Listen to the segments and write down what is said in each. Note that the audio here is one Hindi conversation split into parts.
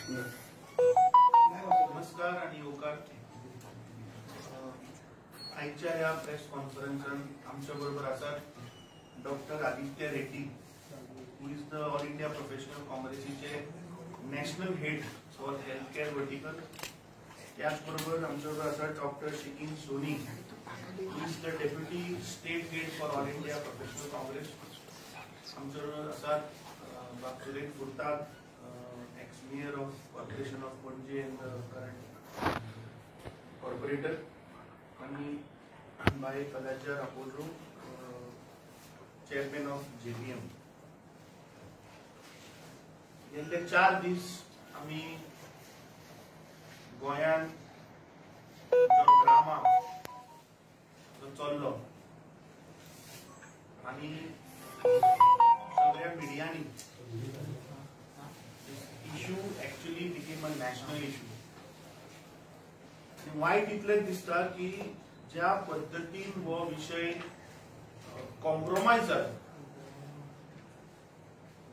नमस्कार आणि योकार. आजच्या या प्रेस कॉन्फरन्सात आमच्या बरोबर आसात doctor Aditya Reddy, who is the all India professional काँग्रेसीचे national head for health care vertical. त्याचबरोबर आमच्या बरोबर आसात डॉक्टर शिकीन Soni, who is the deputy state head for all India professional Congress. आमच्या बरोबर आसात Suresh Furtado, ex-mayor of Corporation of Panje and the current corporator, आणि बाय कलाचार अपोलो, चेअरमॅन ऑफ JPM. गेले 4 दीस आम्ही गोंयान जो ड्रामा जो चल्लो आणि सगळ्या मिडियांनी issue actually became a national issue. White इतलें दिसता की ज्या पद्धतीन वो विषय कॉम्प्रोमाइज जाला,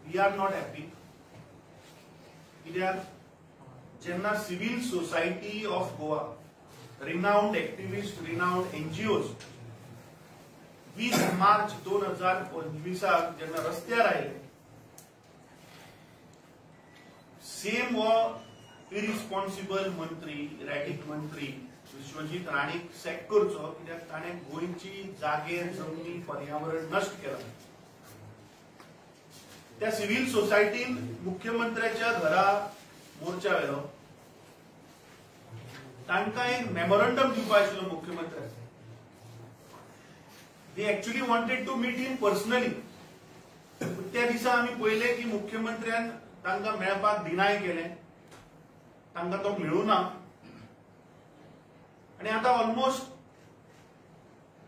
वी आर नॉट हॅपी. कित्याक जेन्ना civil society of Goa, renowned activist, renowned NGOs 20 मार्च 2025 जेन्ना रस्त्यार आयले, सेम वो इरिस्पॉन्सिबल मंत्री, रॅडिक मंत्री विश्वजीत राणीक सॅक करचो, कित्याक ताणें गोंयची जागेर, जमनी, पर्यावरण नश्ट केला. त्या सिव्हिल सोसायटीन मुख्यमंत्र्याच्या घरा मोर्चा व्हेलो. तांकां एक मेमोरंडम दिवपाक आशिल्लो मुख्यमंत्र्याक. They actually wanted to meet him personally. त्या दिसा आमी पळयलें की मुख्यमंत्र्यान तांकां मेळपाक डिनाय केलें, तांकां तो मेळूना. आणि आता ऑलमोस्ट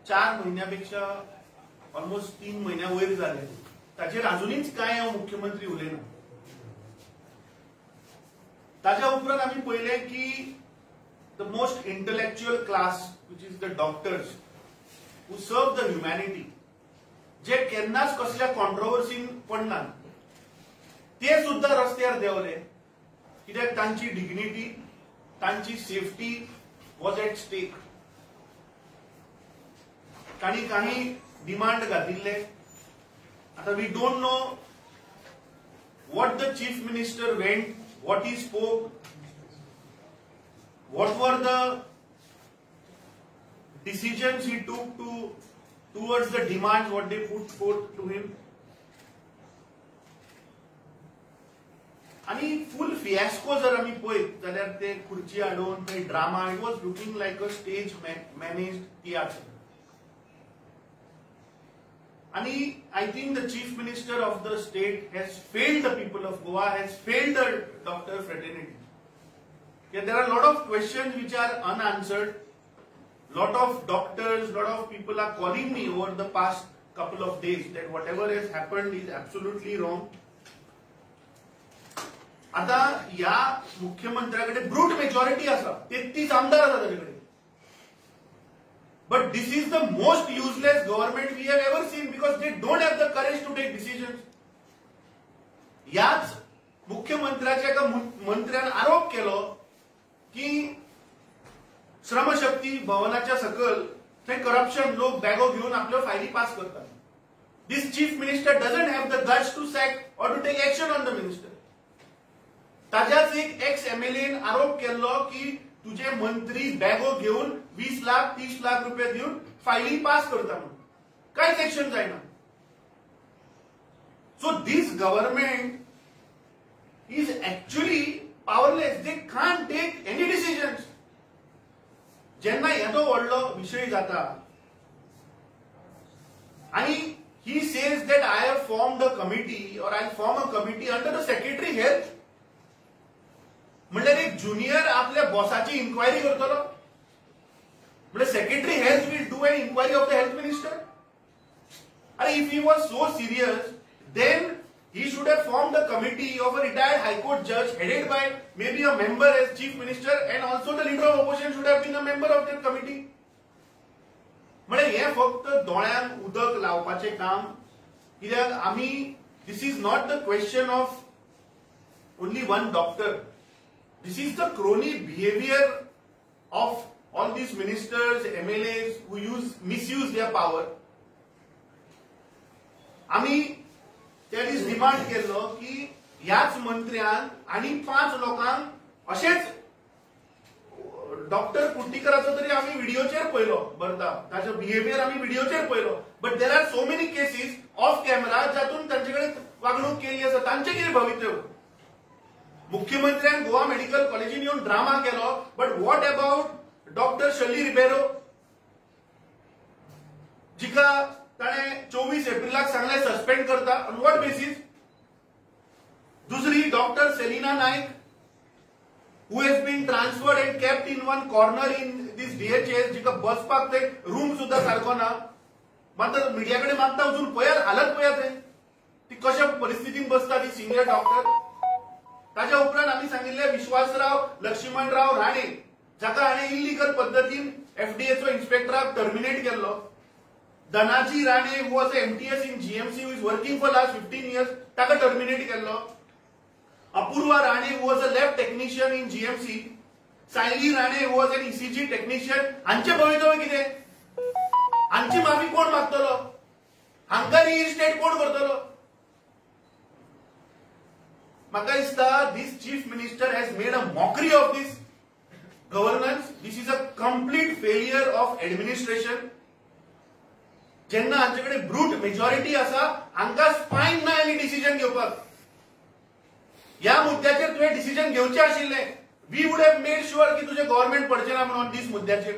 4 महिन्यापेक्षा ऑलमोस्ट 3 महिन्या वयर जाले, ताचेर अजुनीच कांय मुख्यमंत्री उलयना. ताच्या उपरांत आमी पळयलें की the most intellectual class, which is the doctors who serve the humanity, जे केन्नाच कसल्या कॉन्ट्रोवर्सीन पडनात, ते सुद्धा रस्त्यार देवले. कित्याक तांची डिग्निटी, तांची सेफ्टी वॉज एट स्टेक. तांणी काही डिमांड घातिल्ले. आता we don't know what the chief minister went, what he spoke, what were the decisions he took towards the demands what they put forth to him. आणि फुल फियास्को जर आम्ही पळयत जाल्यार ते खुर्ची हाडून ते drama, it was looking like a stage managed theatre. आणि I think the chief minister of the state has failed the people of Goa, has failed the doctor fraternity. There are lot of questions which are unanswered. Lot of doctors, lot of people are calling me over the past couple of days that whatever has happened is absolutely wrong. आता या मुख्यमंत्र्याकडे ब्रूट मेजॉरिटी असा, 33 आमदार आसा ताच्याकडे. But this is the most useless government we have ever seen, because they don't have the courage to take decisions. याच मुख्यमंत्र्याच्या एका मंत्र्यान आरोप केलो की श्रमशक्ती भवनाच्या सकल थंय करप्शन, लोक बॅगो घेऊन आपल्यो फायली पास करतात. This chief minister doesn't have the guts to sack or to take action on the minister. ताच्याच एक एक्स MLA आरोप केलो की तुझे मंत्री बॅगो घेऊन 20 लाख 30 लाख रुपये देऊन फायली पास करता म्हणून. कांयच एक्शन जायना. So this government is actually powerless. They can't take any decisions. जेन्ना येदो व्हडलो विषय जाता आणि he says that I have formed a committee or I form a committee under the secretary health. म्हणजे एक ज्युनियर आपल्या बॉसाची इन्क्वायरी करतलो. म्हणजे secretary health will do an inquiry of the health minister. अरे if he was so serious then he should have formed a committee of a retired high court judge headed by maybe a member as chief minister, and also the leader of opposition should have been a member of that committee. म्हणजे हे फक्त दोळ्यांक उदक लावपाचे काम. कित्याक आम्ही, this is not the question of only one doctor. This is the crony behavior of all these ministers, MLAs who misuse their power. आम्ही त्या दिस डिमांड केलो की ह्याच मंत्र्यान आणि 5 लोकांक अशेच डॉक्टर कुट्टीकराचो तरी आम्ही व्हिडिओचेर पळयलो बरता ताचो बिहेवियर आम्ही व्हिडिओचेर पळयलो but there are so many cases of camera जातून तांचेकडे वागणूक केली आसा तांचे कितें भवितव्य मुख्यमंत्र्यान गोवा मेडिकल कॉलेजीन येवन ड्रामा केलो but what about doctor Shirley Ribeiro जिका ताणे 24 एप्रिलाक सांगले सस्पेंड करता ऑन व्हॉट बेसिस दुसरी doctor Celina Naik who has been transferred and kept in one corner in this DHS जिका बसपाक ते रूम सुद्धा सारको ना मात्र मीडियाकडे मागता वचून पळयात हालत पळयात ती कशा परिस्थितीत बसता ती सिनियर डॉक्टर ताच्या उपरांत आम्ही सांगितले विश्वासराव लक्ष्मणराव राणे जाका हाणे इलिगल पद्धतीन FDA चो इन्स्पेक्टराक टर्मिनेट केल्लो Dhanaji Rane who was MTS in GMC who is working for last 15 years ताका टर्मिनेट केल्लो Apoorva Rane who was a lab technician in GMC Sayali Rane who was an ECG technician हांचे भवितव्य कितें हांची माफी कोण मागतलो हांका रिइन्स्टेट कोण करतलो म्हाका दिसता this chief minister has made a mockery of this governance this is a complete failure of administration जेन्ना हांचेकडे ब्रूट मेजॉरिटी आसा हांका स्पाइन ना एनी डिसिजन घेवपाक या मुद्द्याचेर तुवें डिसिजन घेवचें आशिल्लें we would have made sure की तुजें गव्हर्नमेंट पडचें ना म्हणून दिस मुद्द्याचेर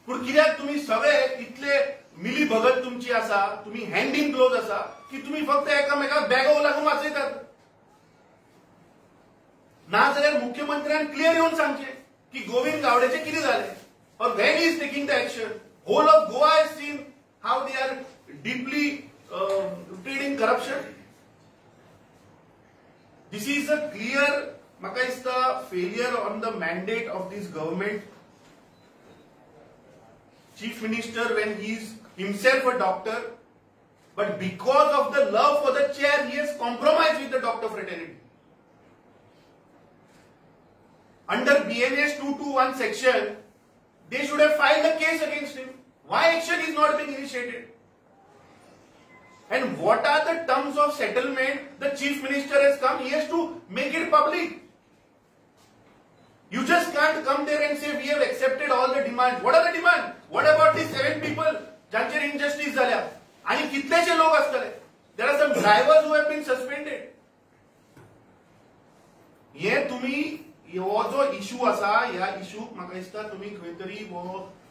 पूण कित्याक तुमी सगळे इतले मिली भगत तुमची आसा तुमी हँड इन ग्लोव्ज आसा की तुमी फक्त एकामेकाक बॅगो लागून वाचयतात नाजाल्यार मुख्यमंत्र्यान क्लियर येवन सांगचें की गोविंद गावडेचें कितें जालें और when he is taking the action whole of Goa has seen how they are deeply rooted in corruption. This is a clear, म्हाका दिसता, failure on the mandate of this government. Chief Minister, when he is himself a doctor, but because of the love for the chair, he has compromised with the doctor fraternity. Under BNS 221 section, they should have filed a case against him. Why action is not being initiated? And what are the terms of settlement? The chief minister has come, he has to make it public. You just can't come there and say we have accepted all the demands. What are the demands? What about these 7 people? Jancher injustice झाल्या. आणि कितलेशे लोक असतले? There are some drivers who have been suspended. हे तुम्ही हो जो इशू असा, ह्या इशू म्हाका दिसता तुम्ही खंय तरी हो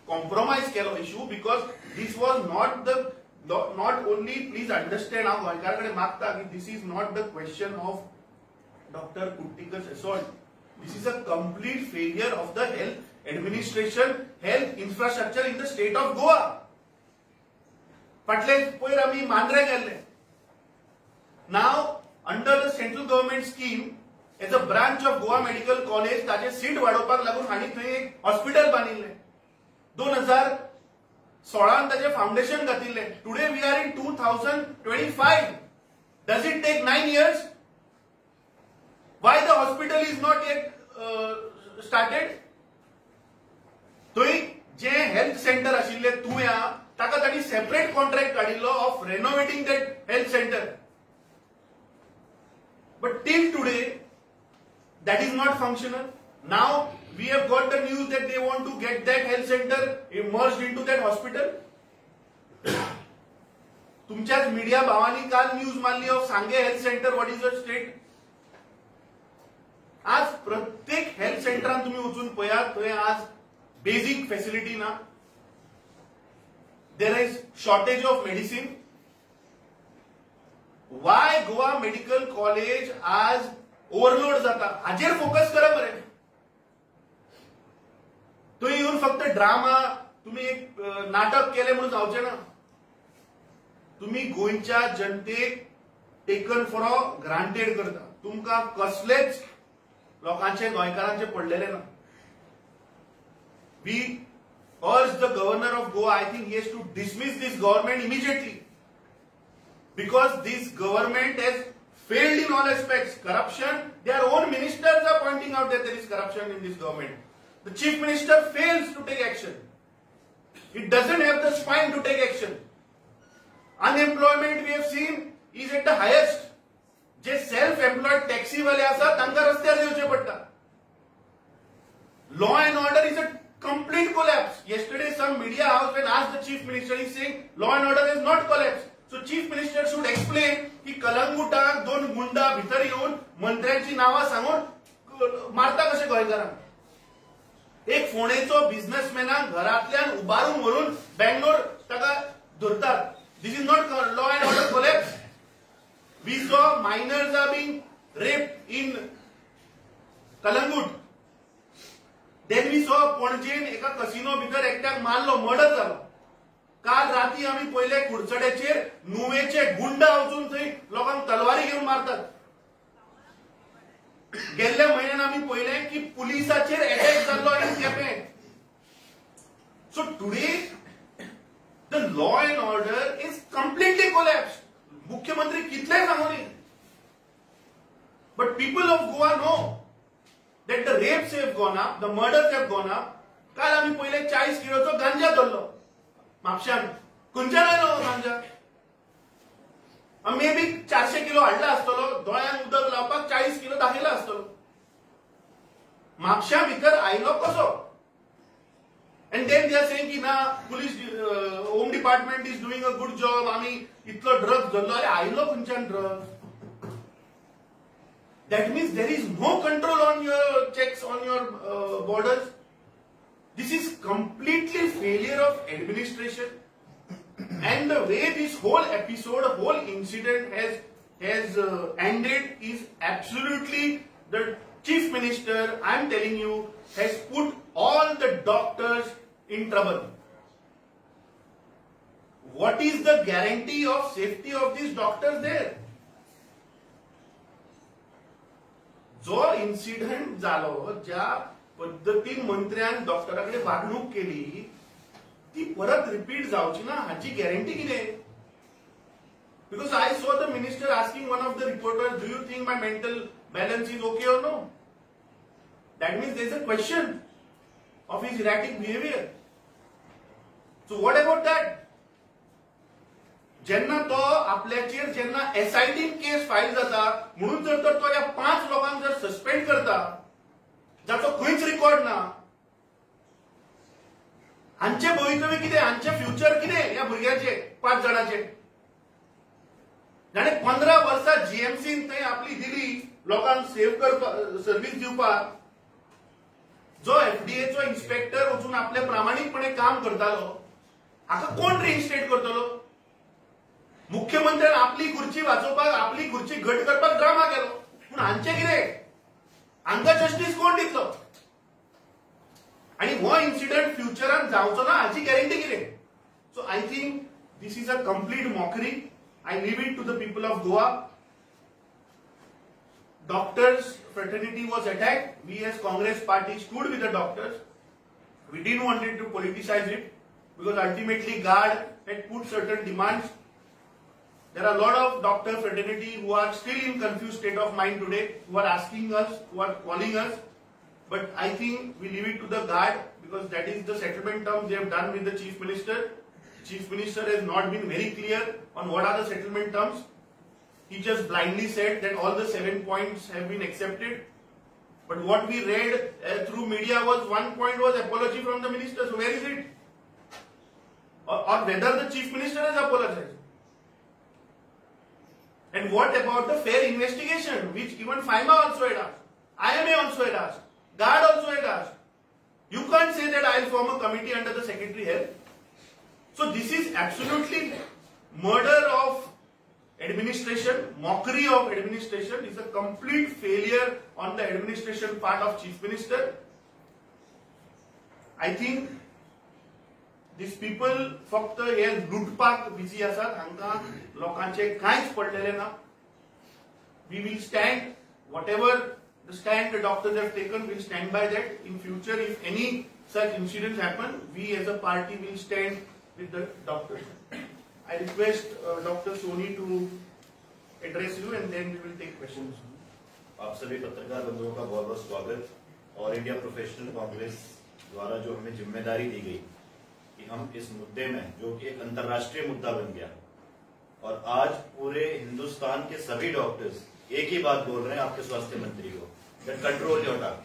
compromise Kelo issue because this was not only, please understand, हांव गोंयकारांकडे मागता की this is not the question of Dr. Kuttikar's assault. This is a complete failure of the health administration, health infrastructure in the state of Goa. फाटले पयर आमी मांद्रे गेल्ले. Now, under the central government scheme, as a branch of Goa Medical College, ताचे सीट वाडोवपाक लागून हांणी थंय एक हॉस्पिटल बांदिल्लें. 2016 ताचे foundation घातिल्लें. Today we are in 2025. Does it take 9 years? Why the hospital is not yet started? थंय जे हेल्थ सेंटर आशिल्ले तुया ताका तांणी सेपरेट कॉन्ट्रॅक्ट काडिल्लो of renovating that health centre. But till today, that is not functional. Now we have got the news that they want to get that health center merged into that hospital. तुमच्याच मीडिया भावांनी काल न्यूज मारली of Sanguem health centre. What is the state? आज प्रत्येक हेल्थ सेंटरान तुम्ही वचून पळयात थंय आज बेसिक फॅसिलिटी ना. There is shortage of medicine. Y Goa medical college आज ओव्हरलोड जाता हाचेर फोकस करा मरे. थंय येऊन फक्त ड्रामा तुम्ही एक नाटक केले म्हणून जावचे ना. तुम्ही गोंयच्या जनतेक टेकन फॉर ग्रांटेड करता. तुमकां कसलेच लोकांचे गोंयकारांचे पडलेले ना. We urge the governor of Goa, I think he has to dismiss this government immediately because this government has failed in all aspects. Corruption, their own ministers are pointing out that there is corruption in this government. The chief minister fails to take action. It doesn't have the spine to take action. Unemployment we have seen is at the highest. J self-employed taxi वाले आसा तांका रस्त्यार येवचे पडटा. Law and order is a complete collapse. Yesterday some media house when asked the chief minister, he is saying law and order has not collapsed. So chief minister should explain की कलंगुटाक दोन गुंडा भितर येऊन मंत्र्यांची नावा सांगून मारता कशे गोंयकारांक. एक फोणेचो बिझनेसमॅनाक घरांतल्यान उबारून व्हरून बँगलोर ताका धरतात. This is not law and order collapse. We saw minors are being raped in Kalangut. Then we saw पणजेन एका कसिनो भितर एकट्याक मारलो, मर्डर जालो. काल राती आम्ही पहिले कुडचड्याचेर नुवेचे गुंडा वचून थंय लोकांक तलवारी घेवन मारतात. गेल्ल्या म्हयन्यान आम्ही पहिले की पुलिसाचेर अटॅक जाल्लो इन Quepem. So today the law and order is completely collapsed. मुख्यमंत्री कितले सांगोनी. But people of Goa know that the rapes have gone up, the murders have gone up. काल आम्ही पहिले 40 किलोचो गांजा धरलो म्हापशान. खंयच्यान आयलो गांजा? मे बी 400 किलो हाडला आसतलो. दोळ्यांक उदक लावपाक 40 किलो दाखयला आसतलो. म्हापशा भितर आयलो कसो? And then they are saying ki na police home department is doing a good job. आम्ही इतलो ड्रग्स धरलो. अरे आयलो खंयच्यान drugs? That means there is no control on your checks on your borders. This is completely failure of administration. And the way this whole episode, whole incident has ended is absolutely the chief minister, I am telling you, has put all the doctors in trouble. What is the guarantee of safety of these doctors there? जो इन्सिडेंट जालो, ज्या पद्धतीन मंत्र्यान डॉक्टराकडे वागणूक केली ती परत रिपीट जावची ना हाची गॅरंटी कितें? Because I saw the minister asking one of the reporters, do you think my mental balance is okay or no? That means there is a question of his erratic behavior. So what about that? जेन्ना तो आपल्याचेर जेन्ना SIT केस फायल जाता म्हणून जर तर तो या 5 लोकांक जर सस्पेंड करता जाचो खंयच रिकॉर्ड ना, हांचे भवितव्य कितें? हांचे फ्युचर कितें या भुरग्याचे 5 जाणांचे? जाणे 15 वर्सां GMCन थंय आपली दिली लोकांक सेव्ह करपाक, सर्व्हिस दिवपाक. जो FDAचो इन्स्पेक्टर वचून आपले प्रामाणिकपणे काम करतालो, हाका कोण रिइन्स्टेट करतलो? मुख्यमंत्र्यान आपली खुर्ची वाचोवपाक, आपली खुर्ची घट करपाक ड्रामा केलो. पूण हांचे कितें? हांकां जस्टीस कोण दितलो? आणि हो इन्सिडंट फ्युचरान जावचो ना हाची गॅरंटी कितें? So I think this is a complete mockery. I leave it to the people of Goa. Doctors fraternity was attacked. We as Congress party stood with the doctors. We didn't want it to politicize it because ultimately GARD had put certain demands. There are a lot of doctor fraternity who are still in confused state of mind today, who are asking us, who are calling us. But I think we leave it to the GARD because that is the settlement terms they have done with the Chief Minister. Chief Minister has not been very clear on what are the settlement terms. He just blindly said that all the 7 points have been accepted. But what we read through media was 1 point was apology from the minister. So where is it? Or whether the Chief Minister has apologized. And what about the fair investigation, which even FIMA also had asked, IMA also had asked, GARD also had asked. You can't say that I will form a committee under the Secretary Health. So this is absolutely murder of administration, mockery of administration. It's a complete failure on the administration part of Chief Minister. I think these people फक्त हे लुटपाक बिझी आसात, हांकां लोकांचे कांयच पडलेले ना. We will stand whatever the stand the doctors have taken. We'll stand by that. In future, if any such incidents happen, we as a party will stand with the doctors. I request Dr. Soni to address you and then we will take questions. आप सभी पत्रकार बंधुओं का बहुत बहुत स्वागत। ऑल इंडिया प्रोफेशनल कांग्रेस द्वारा जो हमें जिम्मेदारी दी गई कि हम इस मुद्दे में, जो कि एक अंतर्राष्ट्रीय मुद्दा बन गया, और आज पूरे हिंदुस्तान के सभी डॉक्टर्स एक ही बात बोल रहे हैं आपके स्वास्थ्य मंत्री को, कंट्रोल योर टंग।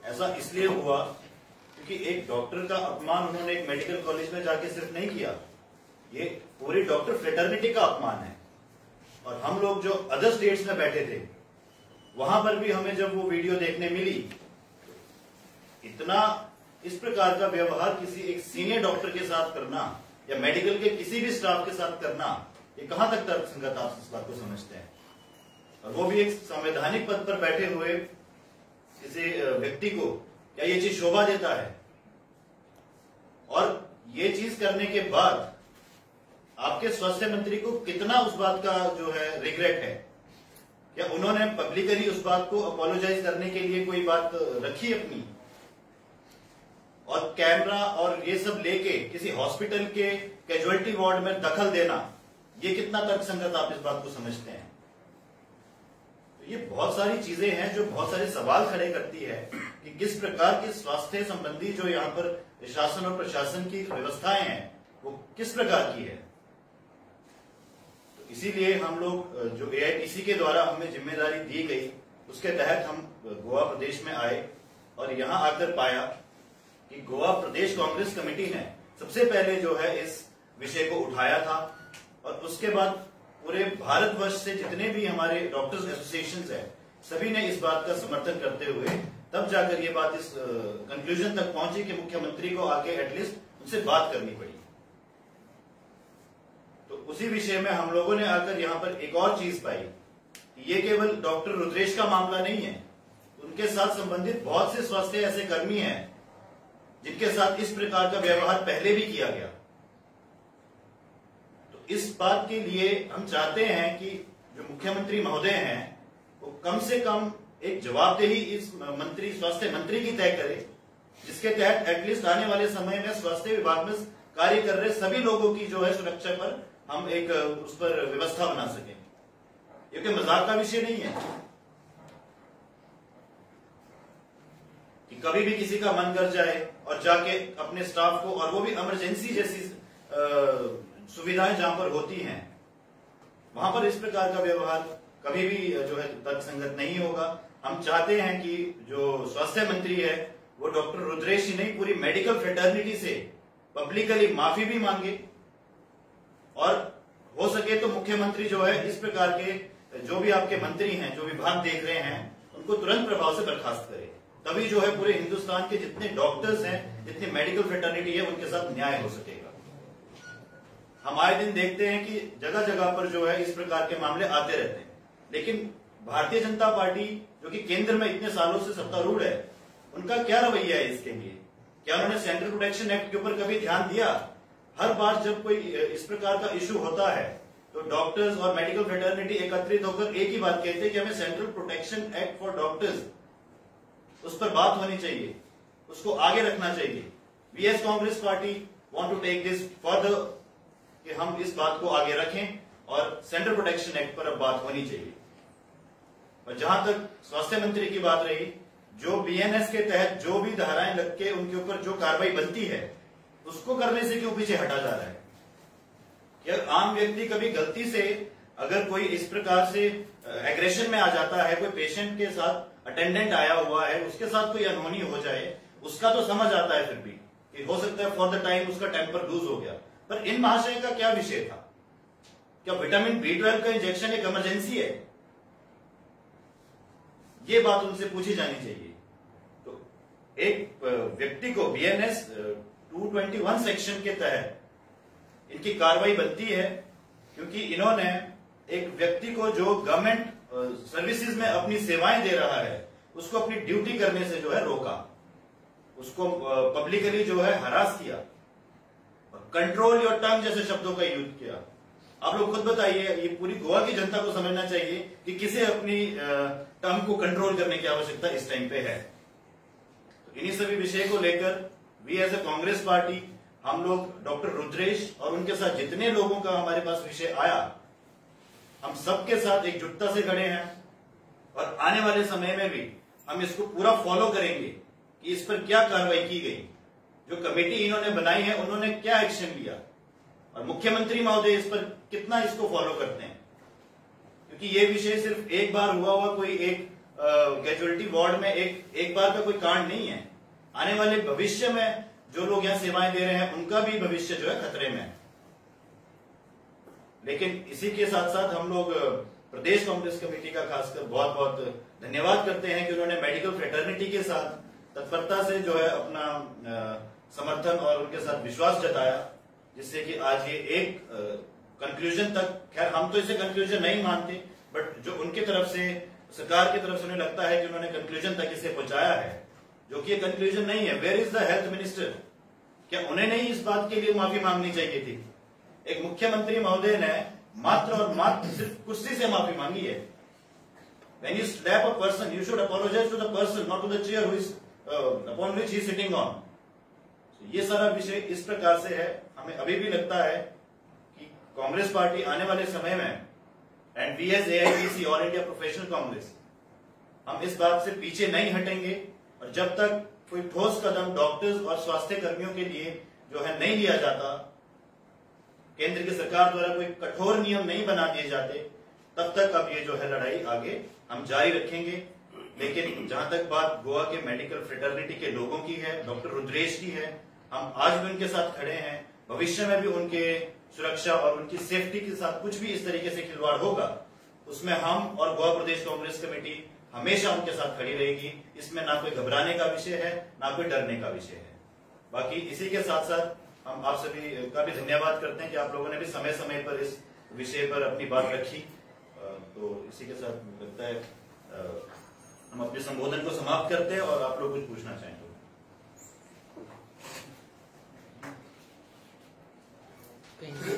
ऐसा इसलिए हुआ क्योंकि एक डॉक्टर का अपमान उन्होंने एक मेडिकल कॉलेज में जाके सिर्फ नहीं किया, ये पूरी डॉक्टर फ्रेटर्निटी का अपमान है। और हम लोग जो अदर स्टेट्स में बैठे थे, वहां पर भी हमें जब वो वीडियो देखने मिली, इतना इस प्रकार का व्यवहार किसी एक सीनियर डॉक्टर के साथ करना या मेडिकल के किसी भी स्टाफ के साथ करना, ये कहां तक तर्कसंगत आप इस बात को समझते हैं? और वो भी एक संवैधानिक पद पर बैठे हुए किसी व्यक्ति को क्या ये चीज शोभा देता है? और ये चीज करने के बाद आपके स्वास्थ्य मंत्री को कितना उस बात का जो है रिग्रेट है? क्या उन्होंने पब्लिकली उस बात को अपोलोजाइज करने के लिए कोई बात रखी अपनी? और कैमरा और ये सब लेके किसी हॉस्पिटल के कैजुअलिटी वार्ड में दखल देना, ये कितना तर्कसंगत आप इस बात को समझते हैं? तो ये बहुत सारी चीजें हैं जो बहुत सारे सवाल खड़े करती है कि किस प्रकार की स्वास्थ्य संबंधी जो यहाँ पर शासन और प्रशासन की व्यवस्थाएं हैं वो किस प्रकार की है। तो इसीलिए हम लोग जो AITC के द्वारा हमें जिम्मेदारी दी गई, उसके तहत हम गोवा प्रदेश में आए और यहाँ आकर पाया कि गोवा प्रदेश कांग्रेस कमेटी ने सबसे पहले जो है इस विषय को उठाया था, और उसके बाद पूरे भारतवर्ष से जितने भी हमारे डॉक्टर्स एसोसिएशंस है, सभी ने इस बात का समर्थन करते हुए तब जाकर ये बात इस कंक्लूजन तक पहुंची कि मुख्यमंत्री को आके एटलीस्ट उनसे बात करनी पड़ी। तो उसी विषय में हम लोगों ने आकर यहाँ पर एक और चीज पाई कि ये केवल डॉक्टर रुद्रेश का मामला नहीं है, उनके साथ संबंधित बहुत से स्वास्थ्य ऐसे कर्मी हैं जिनके साथ इस प्रकार का व्यवहार पहले भी किया गया। तो इस बात के लिए हम चाहते हैं कि जो मुख्यमंत्री महोदय हैं वो कम से कम एक जवाबदेही इस स्वास्थ्य मंत्री की तय करे, जिसके तहत एटलीस्ट आने वाले समय में स्वास्थ्य विभाग में कार्य कर रहे सभी लोगों की जो है सुरक्षा पर हम एक उस पर व्यवस्था बना सकें। ये कोई मजाक का विषय नहीं है कि कभी भी किसी का मन कर जाए और जाके अपने स्टाफ को, और वो भी इमरजेंसी जैसी सुविधाएं जहां पर होती हैं, वहां पर इस प्रकार का व्यवहार कभी भी जो है तर्कसंगत नहीं होगा। हम चाहते हैं कि जो स्वास्थ्य मंत्री है वो डॉक्टर रुद्रेश ही नहीं, पूरी मेडिकल फ्रेटर्निटी से पब्लिकली माफी भी मांगे, और हो सके तो मुख्यमंत्री जो है इस प्रकार के जो भी आपके मंत्री हैं, जो विभाग देख रहे हैं, उनको तुरंत प्रभाव से बर्खास्त करे। तभी जो है पूरे हिंदुस्तान के जितने डॉक्टर्स हैं, जितनी मेडिकल फ्रेटर्निटी है, उनके साथ न्याय हो सकेगा। हम आए दिन देखते हैं कि जगह जगह पर जो है इस प्रकार के मामले आते रहते हैं, लेकिन भारतीय जनता पार्टी जो कि केंद्र में इतने सालों से सत्तारूढ़ है, उनका क्या रवैया है इसके लिए? क्या उन्होंने सेंट्रल प्रोटेक्शन एक्ट के ऊपर कभी ध्यान दिया? हर बार जब कोई इस प्रकार का इशू होता है तो डॉक्टर्स और मेडिकल फ्रेटर्निटी एकत्रित होकर एक ही बात कहते हैं कि हमें central protection act for doctors, उस पर बात होनी चाहिए, उसको आगे रखना चाहिए। We as Congress party want to take this further कि हम इस बात को आगे रखें और सेंट्रल प्रोटेक्शन एक्ट पर अब बात होनी चाहिए। और जहां तक स्वास्थ्य मंत्री की बात रही, जो BNS के तहत जो भी धाराएं लग के उनके ऊपर जो कार्रवाई बनती है, उसको करने से क्यों पीछे हटा जा रहा है? या आम व्यक्ति कभी गलती से अगर कोई इस प्रकार से एग्रेशन में आ जाता है, कोई पेशेंट के साथ अटेंडेंट आया हुआ है, उसके साथ कोई अनहोनी हो जाए, उसका तो समझ आता है फिर भी कि हो सकता है फॉर द टाइम उसका टेम्पर लूज हो गया, पर इन महाशय का क्या विषय था? क्या विटामिन B12 का इंजेक्शन एक इमरजेंसी है? ये बात उनसे पूछी जानी चाहिए। तो एक व्यक्ति को BNS 221 सेक्शन के तहत इनकी कार्रवाई बनती है, क्योंकि इन्होंने एक व्यक्ति को जो गवर्नमेंट सर्विसेज में अपनी सेवाएं दे रहा है, उसको अपनी ड्यूटी करने से जो है रोका, उसको पब्लिकली जो है हरास किया, कंट्रोल योर टंग जैसे शब्दों का यूज किया। आप लोग खुद बताइए, ये पूरी गोवा की जनता को समझना चाहिए कि किसे अपनी टंग को कंट्रोल करने की आवश्यकता इस टाइम पे है। तो इन्हीं सभी विषय को लेकर we as a Congress party, हम लोग डॉक्टर रुद्रेश और उनके साथ जितने लोगों का हमारे पास विषय आया, हम सबके साथ एकजुटता से खड़े हैं। और आने वाले समय में भी हम इसको पूरा फॉलो करेंगे कि इस पर क्या कार्रवाई की गई, जो कमेटी इन्होंने बनाई है उन्होंने क्या एक्शन लिया, और मुख्यमंत्री महोदय इस पर कितना इसको फॉलो करते हैं। क्योंकि ये विषय सिर्फ एक बार हुआ कोई एक कैजुअलिटी वार्ड में एक बार का कोई कांड नहीं है। आने वाले भविष्य में जो लोग यहाँ सेवाएं दे रहे हैं उनका भी भविष्य जो है खतरे में है। लेकिन इसी के साथ साथ हम लोग प्रदेश कांग्रेस कमेटी का खासकर बहुत बहुत धन्यवाद करते हैं कि उन्होंने मेडिकल फ्रेटर्निटी के साथ तत्परता से जो है अपना समर्थन और उनके साथ विश्वास जताया, जिससे कि आज ये एक कंक्लूजन तक, खैर हम तो इसे कंक्लूजन नहीं मानते, बट जो उनकी तरफ से, सरकार की तरफ से उन्हें लगता है कि उन्होंने कंक्लूजन तक इसे पहुंचाया है, जो कि कंक्लूजन नहीं है। Where is the health minister? क्या उन्हें नहीं इस बात के लिए माफी मांगनी चाहिए थी? एक मुख्यमंत्री महोदय ने मात्र और मात्र सिर्फ कुर्सी से माफी मांगी है। When you slap a person, you should apologize to the person, not to the chair who is upon which he is sitting on. ये सारा विषय इस प्रकार से है। हमें अभी भी लगता है कि कांग्रेस पार्टी आने वाले समय में, and we as AIPC, all India professional Congress, हम इस बात से पीछे नहीं हटेंगे, और जब तक कोई ठोस कदम डॉक्टर्स और स्वास्थ्य कर्मियों के लिए जो है नहीं लिया जाता, केंद्र की सरकार द्वारा कोई कठोर नियम नहीं बना दिए जाते, तब तक अब ये जो है लड़ाई आगे हम जारी रखेंगे। लेकिन जहां तक बात गोवा के मेडिकल फ्रेटर्निटी के लोगों की है, डॉक्टर रुद्रेश की है, हम आज भी उनके साथ खड़े हैं। भविष्य में भी उनके सुरक्षा और उनकी सेफ्टी के साथ कुछ भी इस तरीके से खिलवाड़ होगा, उसमें हम और गोवा प्रदेश कांग्रेस कमेटी हमेशा उनके साथ खड़ी रहेगी। इसमें ना कोई घबराने का विषय है, ना कोई डरने का विषय है। बाकी इसी के साथ साथ हम आप सभी का भी धन्यवाद करते हैं कि आप लोगों ने भी समय समय पर इस विषय पर अपनी बात रखी। तो इसी के साथ लगता है हम अपने संबोधन को समाप्त करते हैं, और आप लोग कुछ पूछना चाहें तो। Thank you.